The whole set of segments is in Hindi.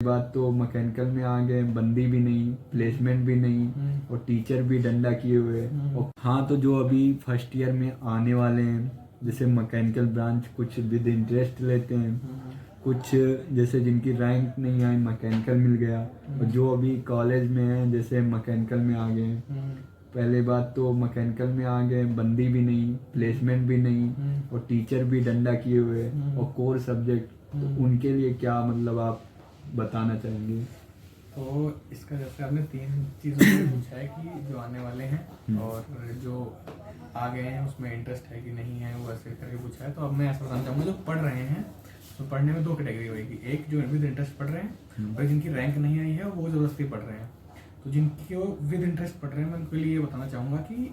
बात तो मैकेनिकल में आ गए, बंदी भी नहीं, प्लेसमेंट भी नहीं और टीचर भी डंडा किए हुए। और हाँ, तो जो अभी फर्स्ट ईयर में आने वाले हैं, जैसे मैकेनिकल ब्रांच, कुछ विद इंटरेस्ट लेते हैं, कुछ जैसे जिनकी रैंक नहीं आई मैकेनिकल मिल गया, और जो अभी कॉलेज में हैं जैसे मैकेनिकल में आ गए। पहले बात तो मैकेनिकल में आ गए, बंदी भी नहीं, प्लेसमेंट भी नहीं और टीचर भी डंडा किए हुए और कोर सब्जेक्ट, तो उनके लिए क्या मतलब आप बताना चाहेंगे? तो इसका जैसे आपने 3 चीज़ों में पूछा है कि जो आने वाले हैं और जो आ गए हैं उसमें इंटरेस्ट है कि नहीं है, वो ऐसे करके पूछा है। तो अब मैं ऐसा बताना चाहूँगा, जो पढ़ रहे हैं तो पढ़ने में 2 कैटेगरी होगी, एक जो विद इंटरेस्ट पढ़ रहे हैं और जिनकी रैंक नहीं आई है वो ज़बरदस्ती पढ़ रहे हैं। तो जिनकी विद इंटरेस्ट पढ़ रहे हैं मैं उनके लिए ये बताना चाहूँगा कि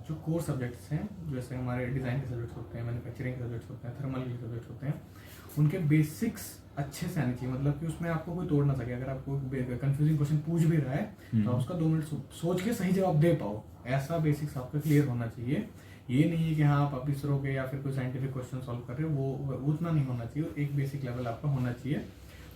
जो कोर सब्जेक्ट्स हैं, जैसे हमारे डिज़ाइन के सब्जेक्ट्स होते हैं, मैन्युफैक्चरिंग के सब्जेक्ट्स होते हैं, थर्मल के सब्जेक्ट्स होते हैं, उनके बेसिक्स अच्छे से आने चाहिए। मतलब कि उसमें आपको कोई तोड़ ना सके। अगर आपको कंफ्यूजिंग क्वेश्चन पूछ भी रहा है तो आप उसका 2 मिनट सोच के सही जवाब दे पाओ, ऐसा बेसिक्स आपका क्लियर होना चाहिए। ये नहीं है कि हाँ आप ऑफिसरों के या फिर कोई साइंटिफिक क्वेश्चन सॉल्व कर रहे हो, वो उतना नहीं होना चाहिए। एक बेसिक लेवल आपका होना चाहिए।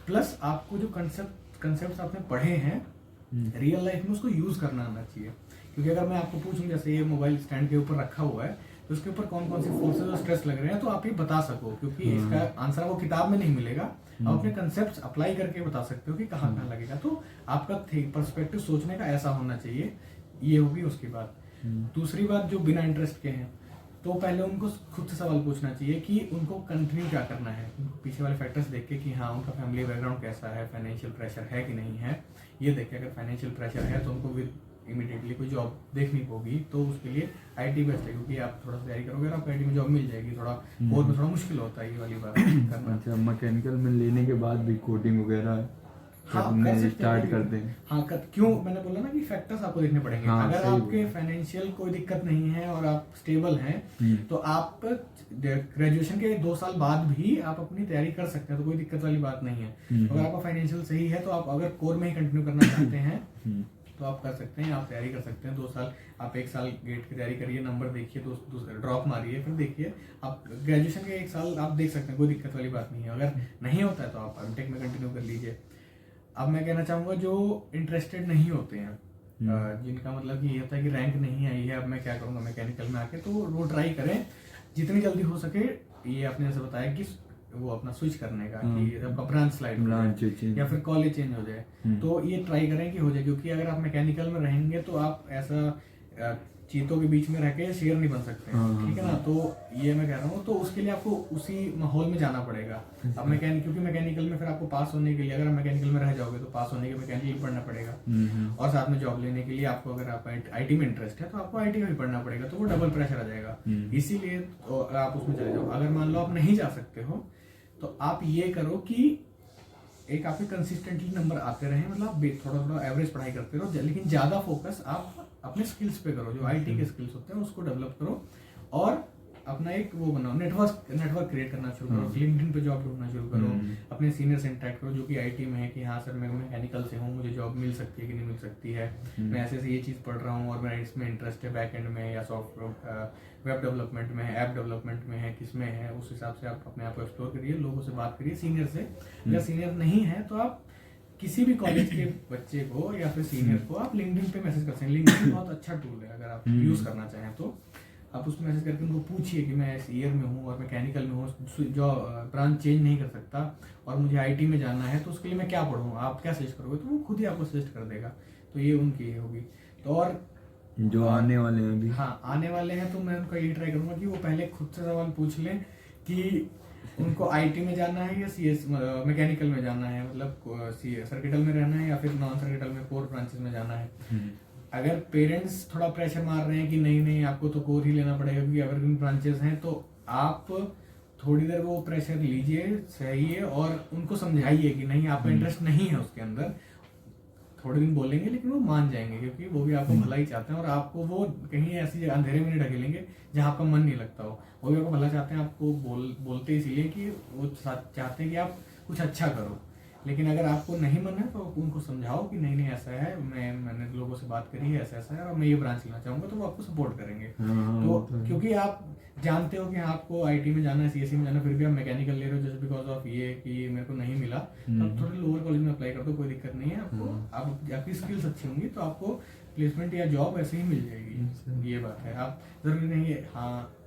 प्लस आपको जो कंसेप्ट आपने पढ़े हैं रियल लाइफ में उसको यूज करना आना चाहिए। क्योंकि अगर मैं आपको पूछूं जैसे ये मोबाइल स्टैंड के ऊपर रखा हुआ है तो उसके ऊपर कौन कौन सी फोर्सेस और स्ट्रेस लग रहे हैं, तो आप ये बता सको। क्योंकि इसका आंसर आपको किताब में नहीं मिलेगा, आप अपने कंसेप्ट अप्लाई करके बता सकते हो कि कहाँ कहाँ लगेगा। तो आपका पर्सपेक्टिव सोचने का ऐसा होना चाहिए। ये होगी उसकी बात। दूसरी बात, जो बिना इंटरेस्ट के हैं तो पहले उनको खुद से सवाल पूछना चाहिए कि उनको कंटिन्यू क्या करना है। उनको पीछे वाले फैक्टर्स देख के कि हाँ उनका फैमिली बैकग्राउंड कैसा है, फाइनेंशियल प्रेशर है कि नहीं है, ये देख के अगर फाइनेंशियल प्रेशर है तो उनको विद इमीडिएटली कोई जॉब देखनी होगी। तो उसके लिए आईटी बेस्ट है, क्योंकि आप थोड़ा सा तैयारी करोगे और आपको आईटी में जॉब मिल जाएगी। थोड़ा कोर में थोड़ा मुश्किल होता है ये वाली बात करना। अच्छा, मैकेनिकल में लेने के बाद भी कोडिंग वगैरह स्टार्ट करते हैं? हाँ क्यों मैंने बोला ना कि फैक्टर्स आपको देखने पड़ेंगे। हाँ, अगर आपके फाइनेंशियल कोई दिक्कत नहीं है और आप स्टेबल हैं तो आप ग्रेजुएशन के 2 साल बाद भी आप अपनी तैयारी कर सकते हैं, तो कोई दिक्कत वाली बात नहीं है। अगर आपका फाइनेंशियल सही है तो आप अगर कोर में ही कंटिन्यू करना चाहते हैं तो आप कर सकते हैं, आप तैयारी कर सकते हैं। 2 साल आप 1 साल गेट की तैयारी करिए, नंबर देखिए, तो ड्रॉप मारिए, फिर देखिए आप ग्रेजुएशन के 1 साल आप देख सकते हैं, कोई दिक्कत वाली बात नहीं है। अगर नहीं होता है तो आप एमटेक में कंटिन्यू कर लीजिए। अब मैं कहना चाहूँगा जो इंटरेस्टेड नहीं होते हैं, जिनका मतलब कि ये होता है कि रैंक नहीं आई है, अब मैं क्या करूँगा मैकेनिकल में आके, तो वो ट्राई करें जितनी जल्दी हो सके। ये आपने जैसे बताया कि वो अपना स्विच करने का कि आपका ब्रांच स्लाइड हो जाए या फिर कॉलेज चेंज हो जाए, तो ये ट्राई करें कि हो जाए। क्योंकि अगर आप मैकेनिकल में रहेंगे तो आप ऐसा चीतों के बीच में रह के शेर नहीं बन सकते, ठीक है ना। तो ये मैं कह रहा हूँ, तो उसके लिए आपको उसी माहौल में जाना पड़ेगा। अब क्योंकि मैकेनिकल में फिर आपको पास होने के लिए, अगर आप मैकेनिकल में रह जाओगे तो पास होने के मैकेनिकल पढ़ना पड़ेगा, और साथ में जॉब लेने के लिए आपको, अगर आप आईटी में इंटरेस्ट है तो आपको आईटी में भी पढ़ना पड़ेगा, तो वो डबल प्रेशर आ जाएगा। इसीलिए तो आप उसमें चले जाओ। अगर मान लो आप नहीं जा सकते हो तो आप ये करो कि एक आपके कंसिस्टेंटली नंबर आते रहे, मतलब आप थोड़ा थोड़ा एवरेज पढ़ाई करते रहो, लेकिन ज्यादा फोकस आप अपने स्किल्स पे करो। जो आईटी के स्किल्स होते हैं उसको डेवलप करो और अपना एक वो बनाओ, नेटवर्क क्रिएट करना शुरू करो, लिंक्डइन पे जॉब ढूंढना शुरू करो, अपने सीनियर से इंटरेक्ट करो जो कि आईटी में है कि हाँ सर मैं मैकेनिकल से हूँ, मुझे जॉब मिल सकती है कि नहीं मिल सकती है, मैं ऐसे ये चीज़ पढ़ रहा हूँ और मेरा इसमें इंटरेस्ट है, बैक एंड में या सॉफ्टवेयर वेब डेवलपमेंट में है, ऐप डेवलपमेंट में है, किस में है, उस हिसाब से आप अपने आप को एक्सप्लोर करिए, लोगों से बात करिए सीनियर से। अगर सीनियर नहीं है तो आप किसी भी कॉलेज के बच्चे को या फिर सीनियर को आप लिंक्डइन पे मैसेज कर सकते हैं। लिंक्डइन बहुत अच्छा टूल है, अगर आप यूज करना चाहें तो आप उसमें मैसेज करके उनको पूछिए कि मैं इस ईयर में हूँ और मैकेनिकल में हूँ, जो ब्रांच चेंज नहीं कर सकता और मुझे आईटी में जाना है, तो उसके लिए मैं क्या पढ़ूँ, आप क्या सजेस्ट करोगे, तो वो खुद ही आपको सजेस्ट कर देगा। तो ये उनकी होगी। तो और जो आने वाले हैं अभी, हाँ आने वाले हैं, तो मैं उनका ये ट्राई करूंगा कि वो पहले खुद से सवाल पूछ लें कि उनको आईटी में जाना है या सीएस मैकेनिकल में जाना है, मतलब सर्किटल में रहना है या फिर नॉन सर्किटल में कोर ब्रांचेस में जाना है। अगर पेरेंट्स थोड़ा प्रेशर मार रहे हैं कि नहीं नहीं आपको तो कोर ही लेना पड़ेगा क्योंकि एवरग्रीन ब्रांचेस हैं, तो आप थोड़ी देर वो प्रेशर लीजिए, सही है, और उनको समझाइए कि नहीं आपका इंटरेस्ट नहीं है उसके अंदर। थोड़े दिन बोलेंगे लेकिन वो मान जाएंगे, क्योंकि वो भी आपको भला ही चाहते हैं और आपको वो कहीं ऐसी अंधेरे में नहीं ढकेलेंगे जहाँ आपका मन नहीं लगता हो। वो भी आपको भला चाहते हैं, आपको बोलते इसीलिए कि वो चाहते हैं कि आप कुछ अच्छा करो। लेकिन अगर आपको नहीं मन है तो उनको समझाओ कि नहीं नहीं ऐसा है, मैंने लोगों से बात करी है, ऐसा ऐसा है और मैं ये ब्रांच लेना चाहूँगा, तो वो आपको सपोर्ट करेंगे। तो क्योंकि आप जानते हो कि हाँ आपको आईटी में जाना है, सीएससी में जाना है, फिर भी आप मैकेनिकल ले रहे हो जस्ट बिकॉज ऑफ ये कि मेरे को नहीं मिला, तब थोड़े लोअर कॉलेज में अप्लाई कर दो, कोई दिक्कत नहीं है आपको। आप आपकी स्किल्स अच्छी होंगी तो आपको प्लेसमेंट या जॉब ऐसे ही मिल जाएगी। ये बात है। आप जरूरी नहीं है, हाँ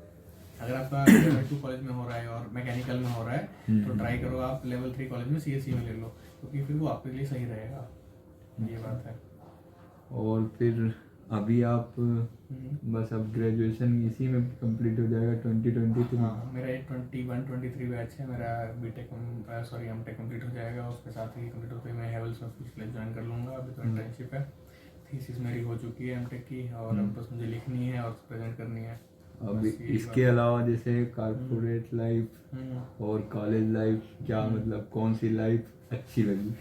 अगर आपका लेवल 2 कॉलेज में हो रहा है और मैकेनिकल में हो रहा है तो ट्राई करो आप लेवल 3 कॉलेज में सीएससी में ले लो, क्योंकि फिर वो आपके लिए सही रहेगा। ये बात है। और फिर अभी आप बस अब ग्रेजुएशन इसी में कंप्लीट हो जाएगा 2023? हाँ मेरा 21-23 बैच है मेरा। बीटेक सॉरी एमटेक कंप्लीट हो जाएगा, उसके साथ ही कंप्लीट होते ही मैं हेवल्स में फ्यूचर ज्वाइन कर लूँगा। अभी तो इंटर्नशिप है, थीसिस मेरी हो चुकी है एमटेक की, और अब बस मुझे लिखनी है और प्रेजेंट करनी है। अब इसके अलावा जैसे कॉर्पोरेट लाइफ और कॉलेज लाइफ, क्या मतलब कौन सी लाइफ अच्छी लगी?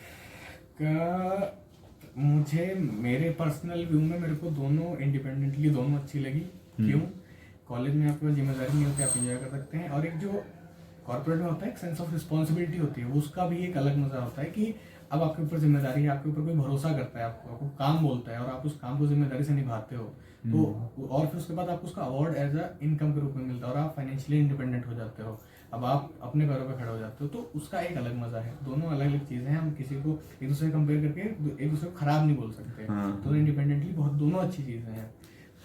मुझे मेरे पर्सनल व्यू में मेरे को दोनों इंडिपेंडेंटली दोनों अच्छी लगी। क्यों? कॉलेज में आपको जिम्मेदारी नहीं होती, आप इंजॉय कर सकते हैं, और एक जो कॉर्पोरेट में होता है एक सेंस ऑफ रिस्पॉन्सिबिलिटी होती है, उसका भी एक अलग मजा होता है कि अब आपके ऊपर जिम्मेदारी है, आपके ऊपर कोई भरोसा करता है, आपको काम बोलता है और आप उस काम को जिम्मेदारी से निभाते हो, तो और फिर उसके बाद आपको उसका अवार्ड एज अ इनकम के रूप में मिलता है और आप फाइनेंशियली इंडिपेंडेंट हो जाते हो, अब आप अपने पैरों पे खड़े हो जाते हो, तो उसका एक अलग मजा है। दोनों अलग अलग चीजें हैं, हम किसी को एक दूसरे कंपेयर करके एक दूसरे को खराब नहीं बोल सकते। दोनों इंडिपेंडेंटली बहुत दोनों अच्छी चीजें हैं।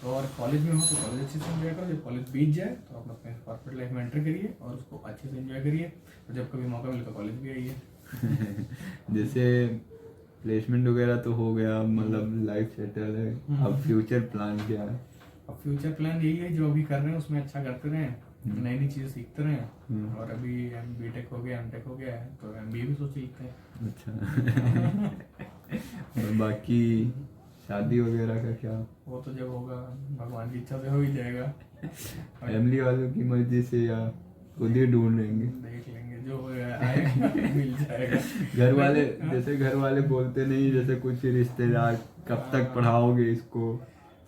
तो और कॉलेज में हो तो कॉलेज अच्छे से एंजॉय करो, जब कॉलेज बीत जाए तो आप अपने कॉर्पोरेट लाइफ में एंटर करिए और उसको अच्छे से एंजॉय करिए, और जब कभी मौका मिले तो कॉलेज भी आइए। जैसे प्लेसमेंट वगैरह तो हो गया, मतलब लाइफ सेटल है, अब फ्यूचर प्लान क्या है? अब फ्यूचर प्लान यही है, जो अभी कर रहे हैं उसमें अच्छा करते रहें, नई नई चीजें सीखते रहें, और अभी बीटेक हो गया, एमटेक हो गया है, तो एमबीए भी सोच लेते हैं। अच्छा। और बाकी शादी वगैरह का क्या? वो तो जब होगा भगवान की इच्छा से हो ही जाएगा। फैमिली वालों की मर्जी से या खुद ही ढूंढ लेंगे? देख लेंगे, जो आएगा मिल जाएगा। घर वाले जैसे घर वाले बोलते नहीं, जैसे कुछ रिश्तेदार कब तक पढ़ाओगे इसको,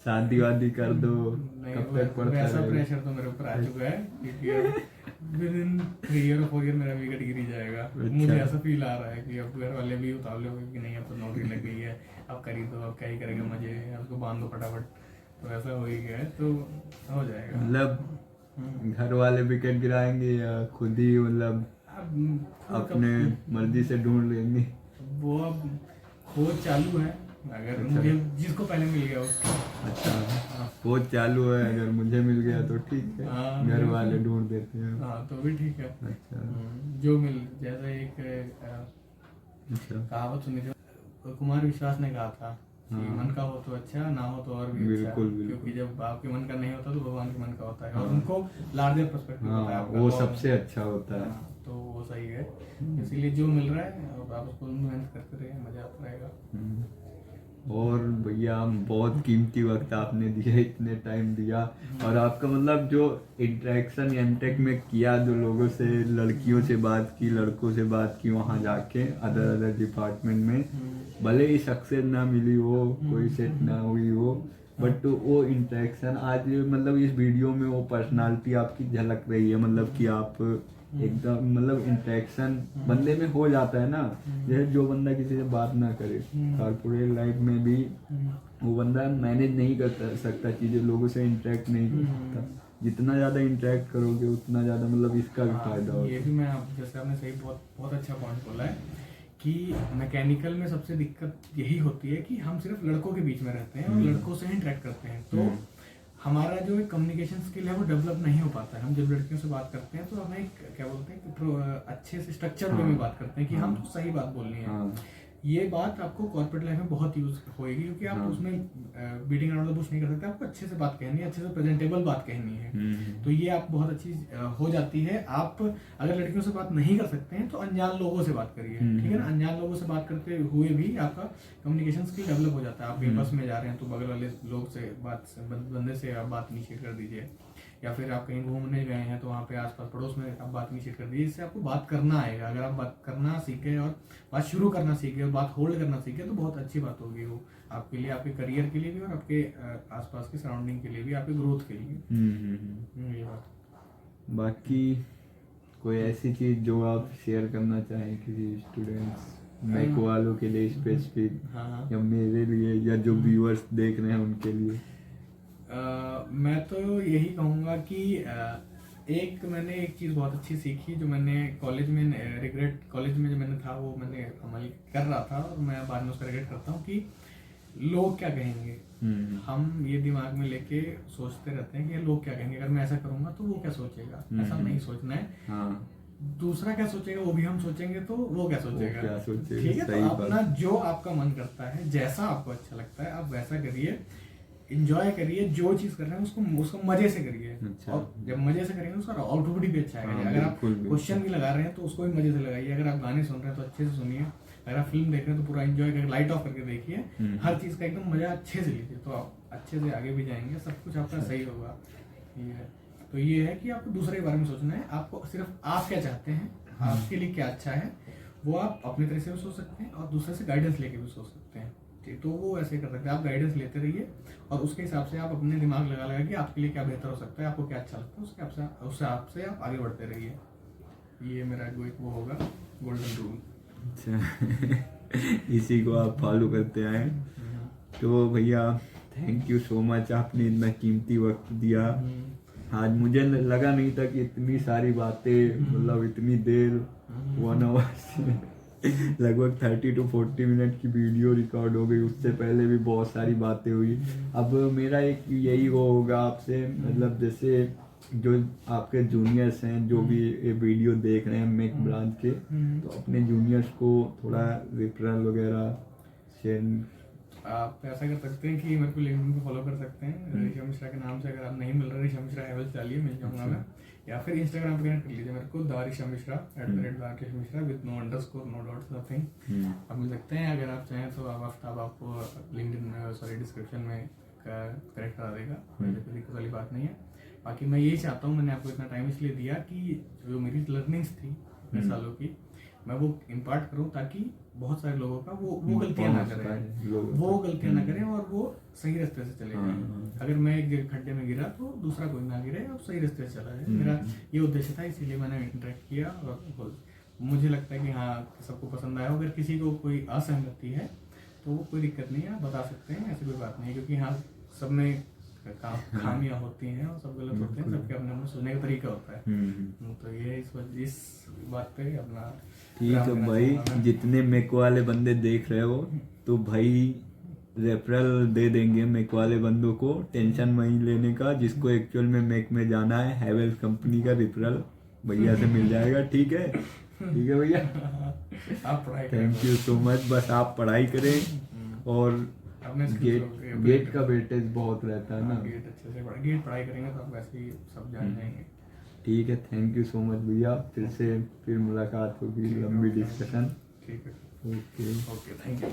शादी वादी कर दो, कब तक पढ़ता वैसा रहेगा? प्रेशर तो मेरे ऊपर आ चुका है, क्योंकि विद इन 3 ईयर और 4 ईयर मेरा विकेट गिर ही जाएगा। मुझे ऐसा फील आ रहा है कि अब घर वाले भी उतावले हो गए कि नहीं अब तो नौकरी लग गई है, अब कर ही दो, अब क्या ही करेगा मजे, उसको बांध दो फटाफट, तो ऐसा हो ही गया है, तो हो जाएगा। मतलब घर वाले विकेट गिराएंगे या खुद ही मतलब अपने मर्जी से ढूंढ लेंगे? वो अब खोज चालू है, अगर मुझे जिसको पहले मिल गया उसको। अच्छा, खोज चालू है, अगर मुझे मिल गया तो ठीक है, घर वाले ढूंढ देते हैं। हाँ तो भी ठीक है। अच्छा, जो मिल, जैसे एक कहावत सुनी थी, कुमार विश्वास ने कहा था कि मन का हो तो अच्छा, ना हो तो और भी अच्छा। बिल्कुल, बिल्कुल। क्योंकि जब आपके मन का नहीं होता तो भगवान के मन का होता है, और उनको लार्जर पर्सपेक्टिव होता है आपका, वो सबसे अच्छा होता है। तो वो सही है। इसीलिए जो मिल रहा है अब आप उसको मेहनत करते रहिए, मजा आता रहेगा। और भैया बहुत कीमती वक्त आपने दिया, इतने टाइम दिया, और आपका मतलब जो इंटरेक्शन एमटेक में किया, जो लोगों से, लड़कियों से बात की, लड़कों से बात की वहाँ जाके अदर डिपार्टमेंट में, भले ही सक्सेस ना मिली हो, कोई सेट ना हुई हो, बट वो इंटरेक्शन आज मतलब इस वीडियो में वो पर्सनालिटी आपकी झलक रही है, मतलब कि आप एकदम मतलब इंटरेक्शन बंदे में हो जाता है ना, जैसे जो बंदा किसी से बात ना करे कॉर्पोरेट लाइफ में भी, वो बंदा मैनेज नहीं कर सकता चीजें, लोगों से इंटरेक्ट नहीं कर सकता। जितना ज्यादा इंटरेक्ट करोगे उतना ज्यादा मतलब इसका भी फायदा होगा। ये भी मैं जैसे आपने सही बहुत बहुत अच्छा पॉइंट बोला है कि मैकेनिकल में सबसे दिक्कत यही होती है कि हम सिर्फ लड़कों के बीच में रहते हैं और लड़कों से ही इंटरेक्ट करते हैं, तो हमारा जो कम्युनिकेशन स्किल है वो डेवलप नहीं हो पाता है। हम जब लड़कियों से बात करते हैं तो हमें क्या बोलते हैं कि अच्छे से स्ट्रक्चर वे में बात करते हैं कि हम तो सही बात बोलनी है। ये बात आपको कॉर्पोरेट लाइफ में बहुत यूज होएगी, क्योंकि आप उसमें बीटिंग अराउंड द बुश नहीं कर सकते, आपको अच्छे से बात कहनी है, अच्छे से प्रेजेंटेबल बात कहनी है, तो ये आप बहुत अच्छी हो जाती है। आप अगर लड़कियों से बात नहीं कर सकते हैं तो अनजान लोगों से बात करिए, ठीक है ना। अनजान लोगों से बात करते हुए भी आपका कम्युनिकेशन स्किल डेवलप हो जाता है। आप बस में जा रहे हैं तो बगल वाले लोग से बंदे से आप बात इनिशिएट कर दीजिए, या फिर आप कहीं घूमने गए हैं तो वहाँ पे आसपास पड़ोस में आप बात इनिशिएट कर दीजिए, इससे आपको बात करना आएगा। अगर आप बात करना सीखे और बात शुरू करना सीखे और बात होल्ड करना सीखे तो बहुत अच्छी बात होगी वो आपके लिए, आपके करियर के लिए भी और आपके आसपास के सराउंडिंग के लिए भी, आपके ग्रोथ के लिए। ये बात। बाकी कोई ऐसी चीज जो आप शेयर करना चाहें किसी स्टूडेंट्स मैक वालों के लिए स्पेसिफिक, हाँ। या मेरे लिए, या जो व्यूअर्स देख रहे हैं उनके लिए? मैं तो यही कहूँगा कि मैंने एक चीज़ बहुत अच्छी सीखी जो मैंने कॉलेज में जो मैंने था वो मैंने अमल कर रहा था, और मैं बाद में उसका रिग्रेट करता हूँ कि लोग क्या कहेंगे। हम ये दिमाग में लेके सोचते रहते हैं कि लोग क्या कहेंगे, अगर मैं ऐसा करूँगा तो वो क्या सोचेगा। ऐसा नहीं सोचना है। हाँ, दूसरा क्या सोचेगा वो भी हम सोचेंगे तो वो क्या सोचेगा। क्या सोचेगा, ठीक है, सही तो बात। अपना जो आपका मन करता है, जैसा आपको अच्छा लगता है, आप वैसा करिए, इंजॉय करिए, जो चीज कर रहे हैं उसको मजे से करिए। अच्छा। और जब मजे से करेंगे उसका आउटपुट भी अच्छा आएगा। हाँ, अगर आप बिल्कुल, क्वेश्चन भी लगा रहे हैं तो उसको भी मजे से लगाइए। अगर आप गाने सुन रहे हैं तो अच्छे से सुनिए। अगर आप फिल्म देख रहे हैं तो पूरा एंजॉय करके लाइट ऑफ करके देखिए। हर चीज का एकदम मजा अच्छे से लीजिए, तो आप अच्छे से आगे भी जाएंगे, सब कुछ आपका सही होगा। तो ये है कि आपको दूसरे के बारे में सोचना है। आपको सिर्फ आप क्या चाहते हैं, आपके लिए क्या अच्छा है, वो आप अपनी तरह से भी सोच सकते हैं और दूसरे से गाइडेंस लेके भी सोच सकते हैं। ठीक, तो वो ऐसे कर सकते हैं। आप गाइडेंस लेते रहिए और उसके हिसाब से आप अपने दिमाग लगा कि आपके लिए क्या बेहतर हो सकता है, आपको क्या अच्छा लगता है, उसके हिसाब से आप आगे बढ़ते रहिए। ये मेरा वो होगा गोल्डन रूल। अच्छा इसी को आप फॉलो करते आए। तो भैया थैंक यू सो मच, आपने इतना कीमती वक्त दिया। आज मुझे लगा नहीं था कि इतनी सारी बातें, मतलब इतनी देर 1 आवर लगभग 30 to 40 मिनट की वीडियो रिकॉर्ड हो गई। उससे पहले भी बहुत सारी बातें हुई। अब मेरा एक यही वो होगा आपसे, मतलब जैसे जो आपके जूनियर्स हैं जो भी ये वीडियो देख रहे हैं मेक ब्रांच के, तो अपने जूनियर्स को थोड़ा रेफरल वगैरह शेयर। आप ऐसा कर सकते हैं कि मेरे को लिंक्डइन पे फॉलो कर सकते हैं ऋषभ मिश्रा के नाम से। अगर आप नहीं मिल रहे ऋषभ मिश्रा हैवल्स डालिए, मिल जाऊंगा मैं। या फिर इंस्टाग्राम पे कनेक्ट कर लीजिए मेरे को, द ऋषभ मिश्रा @ऋषभ with no underscore, no dots, nothing. आप मिल सकते हैं। अगर आप चाहें तो आफ्ताब आपको लिंक्डइन में डिस्क्रिप्शन में करेक्ट करा देगा, कोई दिक्कत वाली बात नहीं है। बाकी मैं यही चाहता हूँ, मैंने आपको इतना टाइम इसलिए दिया कि जो मेरी लर्निंग्स थी इतने सालों की, मैं वो इम्पार्ट करूँ ताकि बहुत सारे लोगों का वो गलतियां ना करें और वो सही रास्ते से चले जाएं। अगर मैं एक खड्डे में गिरा तो दूसरा कोई ना गिरे और सही रास्ते से चला जाए। मेरा ये उद्देश्य था, इसीलिए मैंने इंटरेक्ट किया। और मुझे लगता है कि हाँ सबको पसंद आया। अगर किसी को कोई असहमति है तो वो कोई दिक्कत नहीं है, आप बता सकते हैं, ऐसी कोई बात नहीं है। क्योंकि हाँ सब में खामियां होती हैं और सब गलत होते हैं, सबके अपने अपने सोचने का तरीका होता है। तो ये इस बात पे अपना ठीक है भाई, जितने मेक वाले बंदे देख रहे हो तो भाई रेफरल दे देंगे मेक वाले बंदों को, टेंशन वहीं लेने का। जिसको एक्चुअल में मेक में जाना है, हैवेल्स कंपनी का रेफरल भैया से मिल जाएगा। ठीक है भैया, आप पढ़ाई थैंक यू सो मच। बस आप पढ़ाई करें और गेट का वेटेज बहुत रहता है ना, गेट अच्छे से गेट पढ़ाई करेंगे तो आप वैसे ही सब जान जाएंगे। ठीक है, थैंक यू सो मच भैया। फिर मुलाकात होगी, लंबी डिस्कशन। ठीक है, ओके थैंक यू।